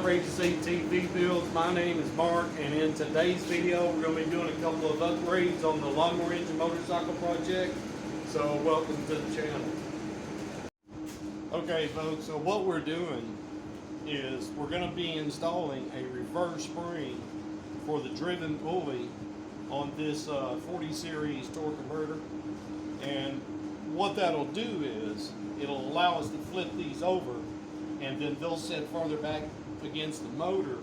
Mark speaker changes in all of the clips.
Speaker 1: Outrage to See TV Builds. My name is Mark, and in today's video we're going to be doing a couple of upgrades on the lawnmower engine motorcycle project. So welcome to the channel. Okay folks, so what we're doing is we're going to be installing a reverse spring for the driven pulley on this 40 series torque converter. And what that'll do is it'll allow us to flip these over, and then they'll sit farther back against the motor,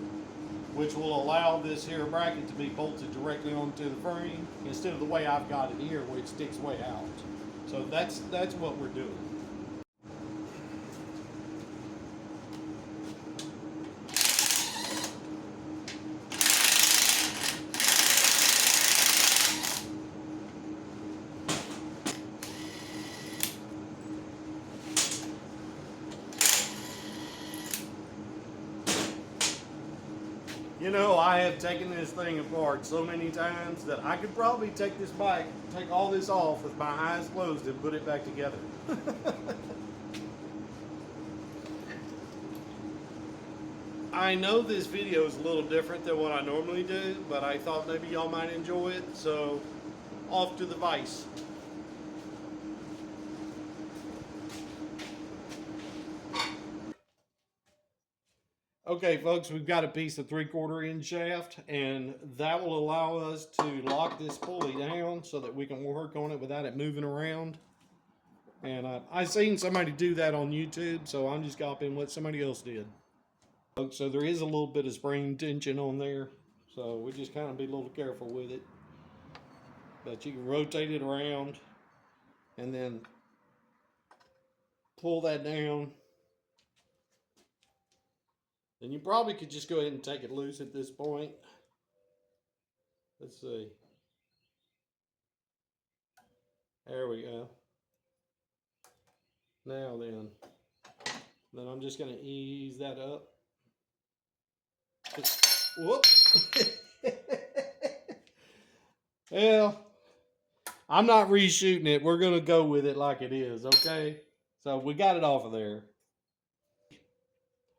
Speaker 1: which will allow this here bracket to be bolted directly onto the frame instead of the way I've got it here where it sticks way out. So that's what we're doing. You know, I have taken this thing apart so many times that I could probably take this bike, take all this off with my eyes closed and put it back together. I know this video is a little different than what I normally do, but I thought maybe y'all might enjoy it, so off to the vise. Okay folks, we've got a piece of 3/4 inch shaft, and that will allow us to lock this pulley down so that we can work on it without it moving around. And I seen somebody do that on YouTube, so I'm just copying what somebody else did. So there is a little bit of spring tension on there, so we just kind of be a little careful with it. But you can rotate it around and then pull that down. And you probably could just go ahead and take it loose at this point. Let's see. There we go. Now then I'm just going to ease that up. Whoop. Well, I'm not reshooting it. We're going to go with it like it is, okay? So we got it off of there.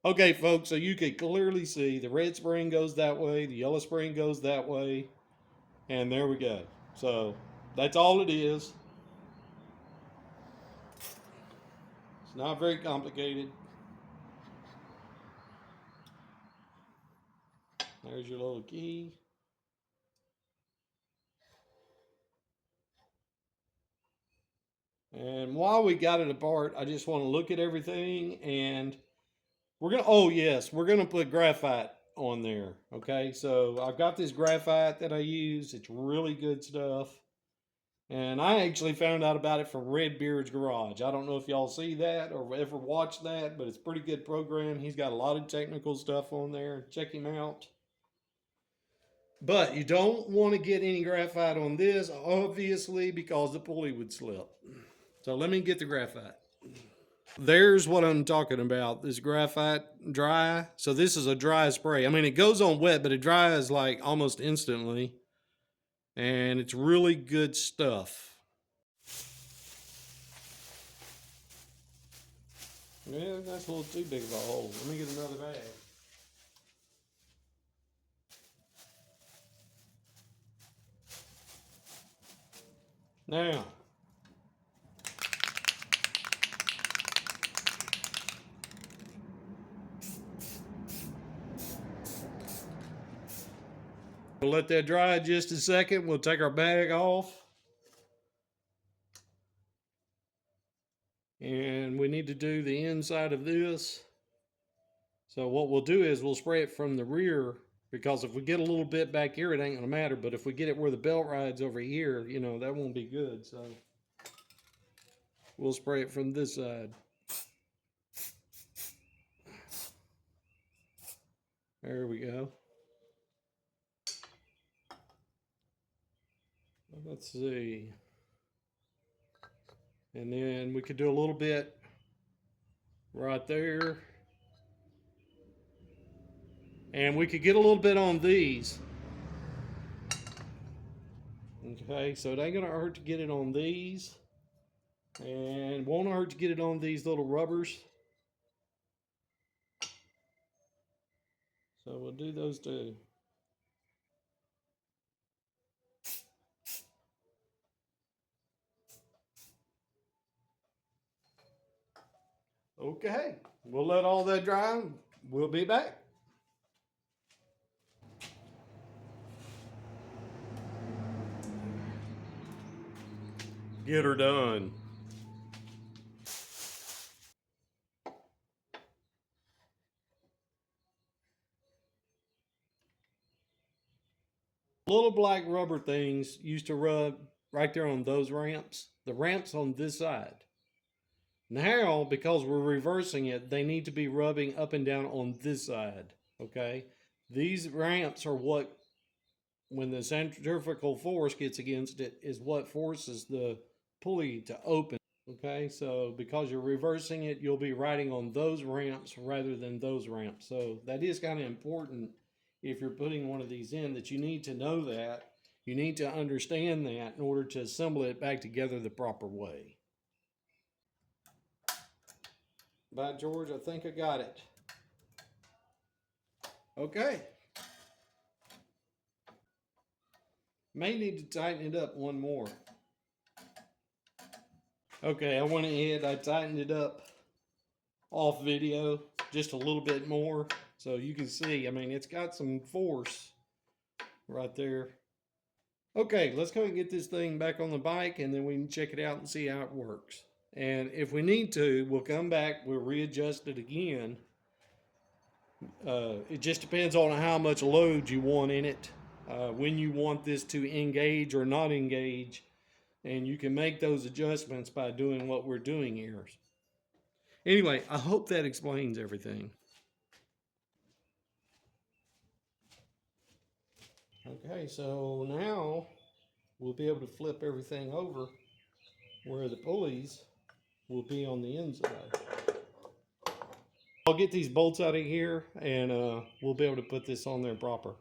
Speaker 1: Okay, folks, so you can clearly see the red spring goes that way, the yellow spring goes that way, and there we go. So that's all it is. It's not very complicated. There's your little key. And while we got it apart, I just want to look at everything, and we're gonna put graphite on there. Okay, so I've got this graphite that I use. It's really good stuff, and I actually found out about it from Redbeard's Garage. I don't know if y'all see that or ever watched that, but it's a pretty good program. He's got a lot of technical stuff on there. Check him out. But you don't want to get any graphite on this, obviously, because the pulley would slip. So let me get the graphite. There's what I'm talking about. This graphite dry. So this is a dry spray. I mean, it goes on wet, but it dries like almost instantly. And it's really good stuff. Yeah, that's a little too big of a hole. Let me get another bag. Now, we'll let that dry just a second. We'll take our bag off. And we need to do the inside of this. So what we'll do is we'll spray it from the rear, because if we get a little bit back here, it ain't gonna matter. But if we get it where the belt rides over here, you know, that won't be good. So we'll spray it from this side. There we go. Let's see. And then we could do a little bit right there. And we could get a little bit on these. Okay, so it ain't gonna hurt to get it on these. And won't hurt to get it on these little rubbers. So we'll do those two. Okay, we'll let all that dry. We'll be back. Get her done. Little black rubber things used to rub right there on those ramps. The ramps on this side. Now, because we're reversing it, they need to be rubbing up and down on this side. Okay? These ramps are what, when the centrifugal force gets against it, is what forces the pulley to open. Okay, so because you're reversing it, you'll be riding on those ramps rather than those ramps. So that is kind of important if you're putting one of these in, that you need to know that. You need to understand that in order to assemble it back together the proper way. By George, I think I got it. Okay. May need to tighten it up one more. Okay, I went ahead, I tightened it up off video just a little bit more. So you can see, I mean, it's got some force right there. Okay, let's go and get this thing back on the bike and then we can check it out and see how it works. And if we need to, we'll come back, we'll readjust it again. It just depends on how much load you want in it, when you want this to engage or not engage. And you can make those adjustments by doing what we're doing here. Anyway, I hope that explains everything. Okay, so now we'll be able to flip everything over where the pulleys will be on the inside. I'll get these bolts out of here and we'll be able to put this on there proper.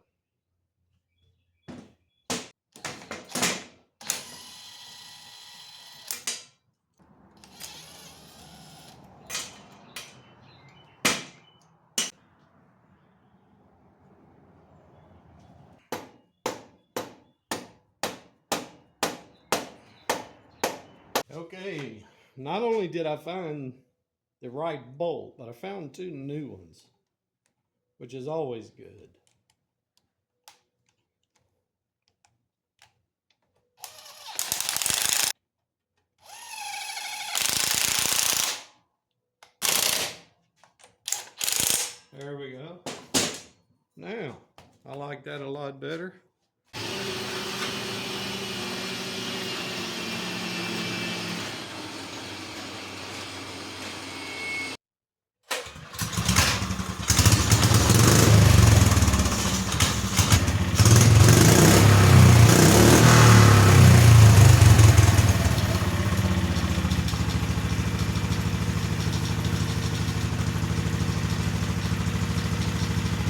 Speaker 1: Okay, not only did I find the right bolt, but I found two new ones, which is always good. There we go. Now, I like that a lot better.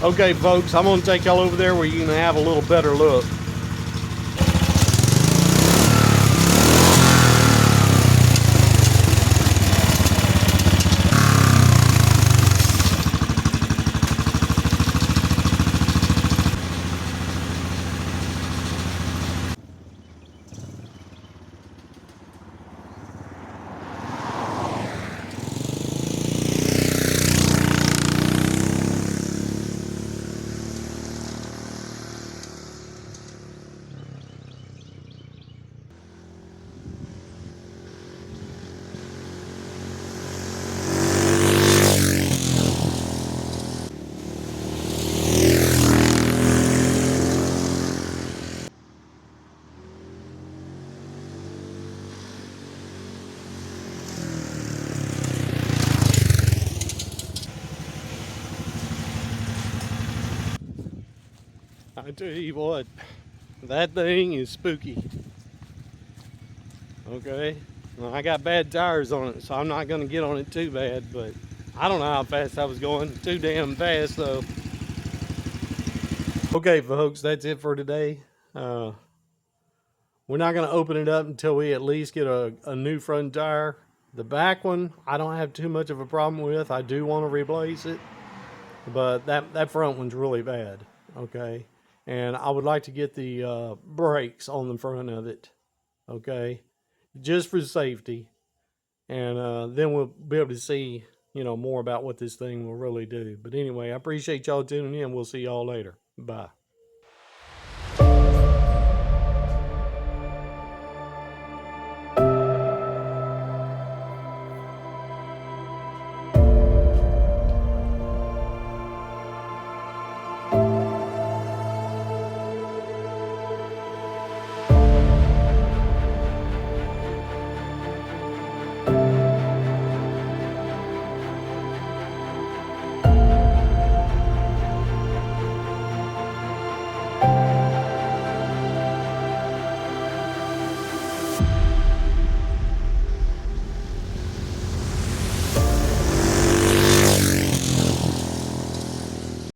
Speaker 1: Okay, folks, I'm going to take y'all over there where you can have a little better look. I tell you what, that thing is spooky. Okay, well, I got bad tires on it, so I'm not going to get on it too bad, but I don't know how fast I was going. Too damn fast, though. Okay, folks, that's it for today. We're not going to open it up until we at least get a new front tire. The back one, I don't have too much of a problem with. I do want to replace it. but that front one's really bad. Okay, and I would like to get the brakes on the front of it. Okay, just for safety, and then we'll be able to see more about what this thing will really do. But anyway, I appreciate y'all tuning in. We'll see y'all later. Bye.